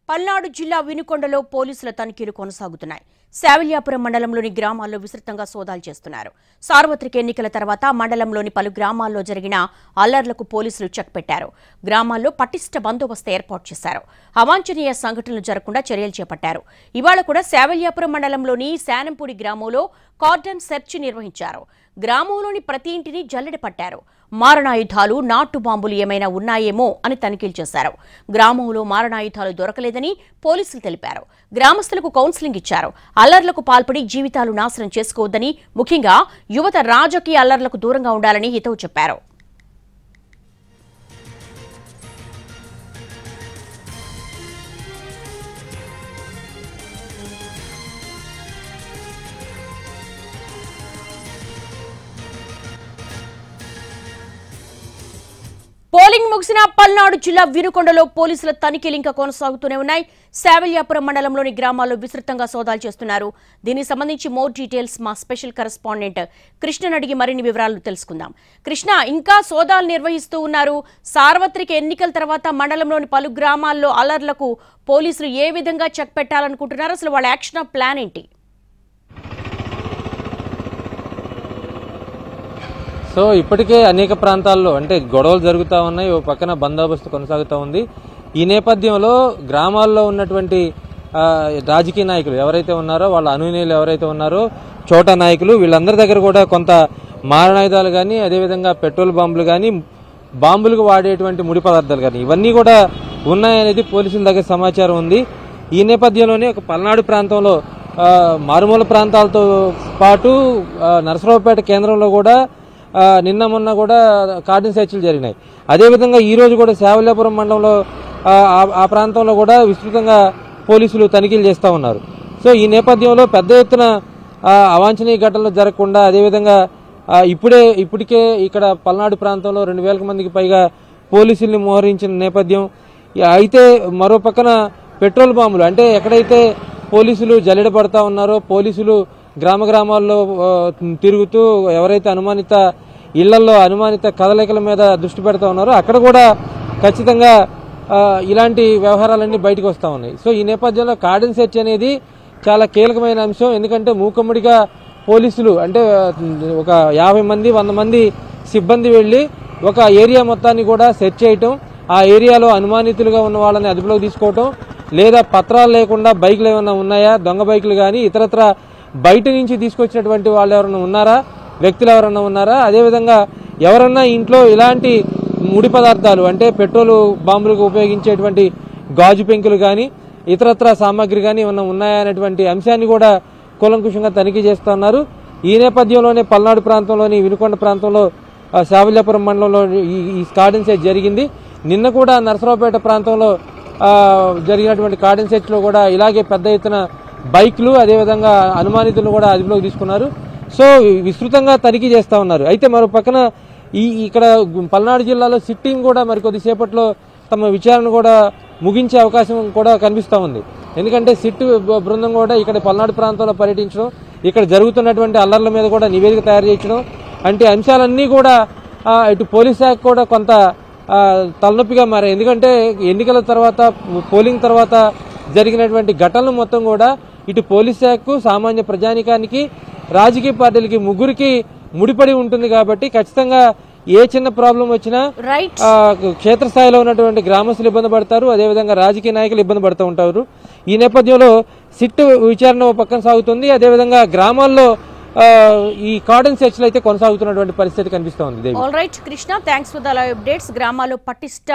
పల్నాడు జిల్లా వినుకొండలో పోలీసుల తనిఖీలు కొనసాగుతున్నాయి. శావల్యాపురం మండలంలోని గ్రామాల్లో విస్తృతంగా సోదాలు చేస్తున్నారు. సార్వత్రిక ఎన్నికల తర్వాత మండలంలోని పలు గ్రామాల్లో జరిగిన అల్లర్లకు పోలీసులు చెక్ పెట్టారు. గ్రామాల్లో పటిష్ట బందోబస్తు ఏర్పాటు చేశారు. అవాంఛనీయ సంఘటనలు జరగకుండా చర్యలు చేపట్టారు. ఇవాళ కూడా శావల్యాపురం మండలంలోని శానంపూడి గ్రామంలో కార్డన్ సెర్చ్ నిర్వహించారు. గ్రామంలోని ప్రతి ఇంటిని జల్లెడ పట్టారు. మారణాయుధాలు, నాటు బాంబులు ఏమైనా ఉన్నాయేమో అని తనిఖీలు చేశారు. గ్రామంలో మారణాయుధాలు దొరకలేదని పోలీసులు తెలిపారు. గ్రామస్తులకు కౌన్సిలింగ్ ఇచ్చారు. అల్లర్లకు పాల్పడి జీవితాలు నాశనం చేసుకోవద్దని, ముఖ్యంగా యువత రాజకీయ అల్లర్లకు దూరంగా ఉండాలని హితవు చెప్పారు. పోలింగ్ ముగిసిన పల్నాడు జిల్లా వినుకొండలో పోలీసుల తనిఖీలు ఇంకా కొనసాగుతూనే ఉన్నాయి. శావల్యాపురం మండలంలోని గ్రామాల్లో విస్తృతంగా సోదాలు చేస్తున్నారు. దీనికి సంబంధించి మోర్ డీటెయిల్స్ మా స్పెషల్ కరెస్పాండెంట్ కృష్ణను అడిగి మరిన్ని వివరాలు తెలుసుకుందాం. కృష్ణ, ఇంకా సోదాలు నిర్వహిస్తూ ఉన్నారు. సార్వత్రిక ఎన్నికల తర్వాత మండలంలోని పలు గ్రామాల్లో అలర్లకు పోలీసులు ఏ విధంగా చెక్ పెట్టాలనుకుంటున్నారు? అసలు వాళ్ళ యాక్షన్ ప్లాన్ ఏంటి? సో ఇప్పటికే అనేక ప్రాంతాల్లో అంటే గొడవలు జరుగుతూ ఉన్నాయి. ఓ పక్కన బందోబస్తు కొనసాగుతూ ఉంది. ఈ నేపథ్యంలో గ్రామాల్లో ఉన్నటువంటి రాజకీయ నాయకులు ఎవరైతే ఉన్నారో, వాళ్ళ అనుయాయులు ఎవరైతే ఉన్నారో, చోటా నాయకులు, వీళ్ళందరి దగ్గర కూడా కొంత మారణాయుధాలు కానీ, అదేవిధంగా పెట్రోల్ బాంబులు కానీ, బాంబులకు వాడేటువంటి ముడి పదార్థాలు కానీ ఇవన్నీ కూడా ఉన్నాయనేది పోలీసుల దగ్గర సమాచారం ఉంది. ఈ నేపథ్యంలోనే ఒక పల్నాడు ప్రాంతంలో మారుమూల ప్రాంతాలతో పాటు నరసరావుపేట కేంద్రంలో కూడా నిన్న మొన్న కూడా కార్డన్ సెర్చ్లు జరిగినాయి. అదేవిధంగా ఈ రోజు కూడా శావల్యాపురం మండలంలో ఆ ప్రాంతంలో కూడా విస్తృతంగా పోలీసులు తనిఖీలు చేస్తూ ఉన్నారు. సో ఈ నేపథ్యంలో పెద్ద ఎత్తున అవాంఛనీయ ఘటనలు జరగకుండా, అదేవిధంగా ఇప్పటికే ఇక్కడ పల్నాడు ప్రాంతంలో 2000 మందికి పైగా పోలీసుల్ని మోహరించిన నేపథ్యం. అయితే మరో పక్కన పెట్రోల్ బాంబులు అంటే ఎక్కడైతే పోలీసులు జల్లెడ పడతా ఉన్నారో, పోలీసులు గ్రామాల్లో తిరుగుతూ ఎవరైతే అనుమానిత ఇళ్లలో అనుమానిత కదలికల మీద దృష్టి పెడతా ఉన్నారో అక్కడ కూడా ఖచ్చితంగా ఇలాంటి వ్యవహారాలన్నీ బయటకు వస్తూ ఉన్నాయి. సో ఈ నేపథ్యంలో కార్డన్ సెర్చ్ అనేది చాలా కీలకమైన అంశం. ఎందుకంటే మూకమ్మడిగా పోలీసులు అంటే ఒక 50 మంది 100 మంది సిబ్బంది వెళ్లి ఒక ఏరియా మొత్తాన్ని కూడా సెర్చ్ చేయటం, ఆ ఏరియాలో అనుమానితులుగా ఉన్న వాళ్ళని అదుపులోకి తీసుకోవటం, లేదా పత్రాలు లేకుండా బైకులు ఏమైనా ఉన్నాయా, దొంగ బైకులు కానీ ఇతరత్ర బయట నుంచి తీసుకొచ్చినటువంటి వాళ్ళు ఎవరైనా ఉన్నారా, వ్యక్తులు ఎవరన్నా ఉన్నారా, అదేవిధంగా ఎవరన్నా ఇంట్లో ఇలాంటి ముడి పదార్థాలు అంటే పెట్రోల్ బాంబులకు ఉపయోగించేటువంటి గాజు పెంకులు కానీ ఇతరత్ర సామాగ్రి కానీ ఏమన్నా ఉన్నాయా అనేటువంటి అంశాన్ని కూడా కూలంకుషంగా తనిఖీ చేస్తున్నారు. ఈ నేపథ్యంలోనే పల్నాడు ప్రాంతంలోని వినుకొండ ప్రాంతంలో శావల్యాపురం మండలంలో ఈ కార్డన్ సెర్చ్ జరిగింది. నిన్న కూడా నరసరావుపేట ప్రాంతంలో జరిగినటువంటి కార్డన్ సెర్చ్లో కూడా ఇలాగే పెద్ద ఎత్తున బైక్లు, అదేవిధంగా అనుమానితులను కూడా అదుపులోకి తీసుకున్నారు. సో విస్తృతంగా తనిఖీ చేస్తూ ఉన్నారు. అయితే మరో పక్కన ఇక్కడ పల్నాడు జిల్లాలో సిట్టింగ్ కూడా మరికొద్దిసేపట్లో తమ విచారణ కూడా ముగించే అవకాశం కూడా కనిపిస్తూ ఉంది. ఎందుకంటే సిట్ బృందం కూడా ఇక్కడ పల్నాడు ప్రాంతంలో పర్యటించడం, ఇక్కడ జరుగుతున్నటువంటి అల్లర్ల మీద కూడా నివేదిక తయారు చేయించడం అంటే అంశాలన్నీ కూడా ఇటు పోలీస్ శాఖ కూడా కొంత తలనొప్పిగా మారాయి. ఎందుకంటే ఎన్నికల తర్వాత, పోలింగ్ తర్వాత జరిగినటువంటి ఘటనలు మొత్తం కూడా ఇటు పోలీస్ శాఖకు, సామాన్య ప్రజానికానికి, రాజకీయ పార్టీలకి ముగ్గురికి ముడిపడి ఉంటుంది. కాబట్టి ఖచ్చితంగా ఏ చిన్న ప్రాబ్లం వచ్చినా క్షేత్రస్థాయిలో ఉన్నటువంటి గ్రామస్తులు ఇబ్బంది పడతారు, అదేవిధంగా రాజకీయ నాయకులు ఇబ్బంది పడుతూ ఉంటారు. ఈ నేపథ్యంలో సిట్ విచారణ పక్కన సాగుతుంది. అదేవిధంగా గ్రామాల్లో ఈ కార్డన్ సెర్చ్లు అయితే కొనసాగుతున్నటువంటి పరిస్థితి కనిపిస్తోంది. All right Krishna, thanks for the live updates. గ్రామాల్లో పటిష్ట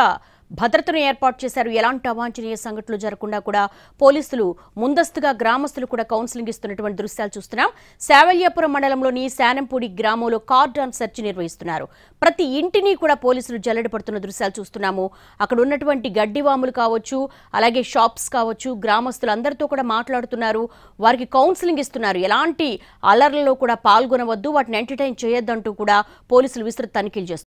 భద్రతను ఏర్పాటు చేశారు. ఎలాంటి అవాంఛనీయ సంఘటనలు జరగకుండా కూడా పోలీసులు ముందస్తుగా గ్రామస్తులు కూడా కౌన్సిలింగ్ ఇస్తున్నటువంటి దృశ్యాలు చూస్తున్నాం. శావల్యాపురం మండలంలోని శానంపూడి గ్రామంలో కార్డన్ సెర్చ్ నిర్వహిస్తున్నారు. ప్రతి ఇంటిని కూడా పోలీసులు జల్లెడ పడుతున్న దృశ్యాలు చూస్తున్నాము. అక్కడ ఉన్నటువంటి గడ్డివాములు కావచ్చు, అలాగే షాప్స్ కావచ్చు, గ్రామస్తులు అందరితో కూడా మాట్లాడుతున్నారు. వారికి కౌన్సిలింగ్ ఇస్తున్నారు. ఎలాంటి అలర్లలో కూడా పాల్గొనవద్దు, వాటిని ఎంటర్టైన్ చేయొద్దంటూ కూడా పోలీసులు విస్తృత తనిఖీలు చేస్తున్నారు.